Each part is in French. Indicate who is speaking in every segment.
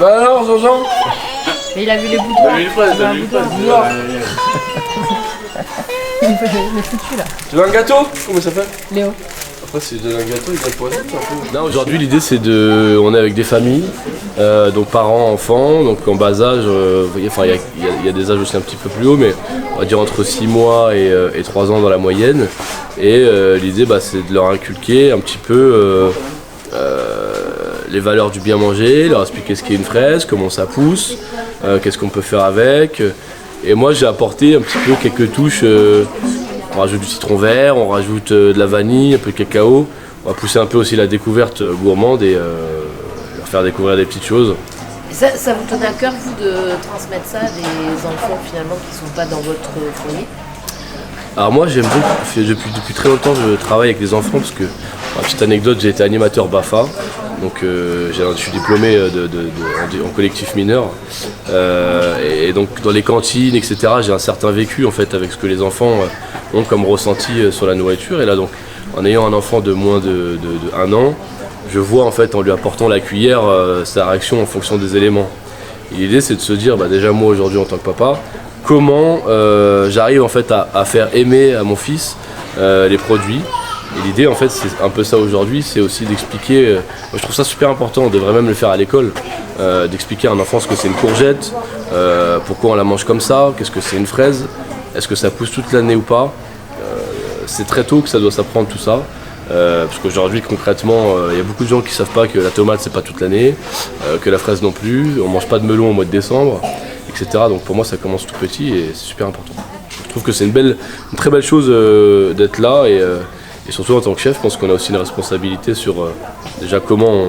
Speaker 1: Bah alors, Jean-Jean?
Speaker 2: Mais il a vu les boudoirs.
Speaker 1: T'as vu une fraise, t'as vu une fraise.
Speaker 2: Il est foutu là.
Speaker 1: Tu veux un gâteau? Comment ça s'appelle?
Speaker 2: Léo.
Speaker 1: Après, si je donne un gâteau, il donne poison, un peu.
Speaker 3: Non, aujourd'hui, l'idée, c'est de. On est avec des familles, donc parents, enfants, donc en bas âge. Enfin, il y a des âges aussi un petit peu plus hauts, mais on va dire entre 6 mois et 3 ans dans la moyenne. Et l'idée, c'est de leur inculquer un petit peu les valeurs du bien manger, leur expliquer ce qu'est une fraise, comment ça pousse, qu'est-ce qu'on peut faire avec. Et moi, j'ai apporté un petit peu quelques touches. On rajoute du citron vert, on rajoute de la vanille, un peu de cacao. On va pousser un peu aussi la découverte gourmande et leur faire découvrir des petites choses.
Speaker 2: Ça vous tenait à cœur, vous, de transmettre ça à des enfants finalement qui ne sont pas dans votre foyer?
Speaker 3: Alors moi, j'aime beaucoup, depuis très longtemps, je travaille avec les enfants parce que, petite anecdote, j'ai été animateur BAFA. Donc je suis diplômé en collectif mineur. Et donc dans les cantines, etc., j'ai un certain vécu en fait avec ce que les enfants ont comme ressenti sur la nourriture. Et là donc, en ayant un enfant de moins de 1 an, je vois en fait en lui apportant la cuillère sa réaction en fonction des éléments. Et l'idée c'est de se dire, déjà moi aujourd'hui en tant que papa, comment j'arrive en fait à faire aimer à mon fils les produits. Et l'idée en fait c'est un peu ça aujourd'hui, c'est aussi d'expliquer, moi je trouve ça super important, on devrait même le faire à l'école, d'expliquer à un enfant ce que c'est une courgette, pourquoi on la mange comme ça, qu'est-ce que c'est une fraise, est-ce que ça pousse toute l'année ou pas. C'est très tôt que ça doit s'apprendre tout ça, parce qu'aujourd'hui concrètement il y a beaucoup de gens qui ne savent pas que la tomate c'est pas toute l'année, que la fraise non plus, on mange pas de melon au mois de décembre, etc. Donc pour moi ça commence tout petit et c'est super important. Je trouve que c'est une très belle chose d'être là et surtout en tant que chef, je pense qu'on a aussi une responsabilité sur déjà comment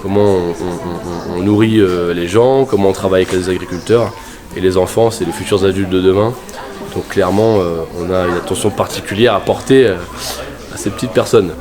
Speaker 3: on nourrit les gens, comment on travaille avec les agriculteurs et les enfants, c'est les futurs adultes de demain. Donc clairement, on a une attention particulière à porter à ces petites personnes.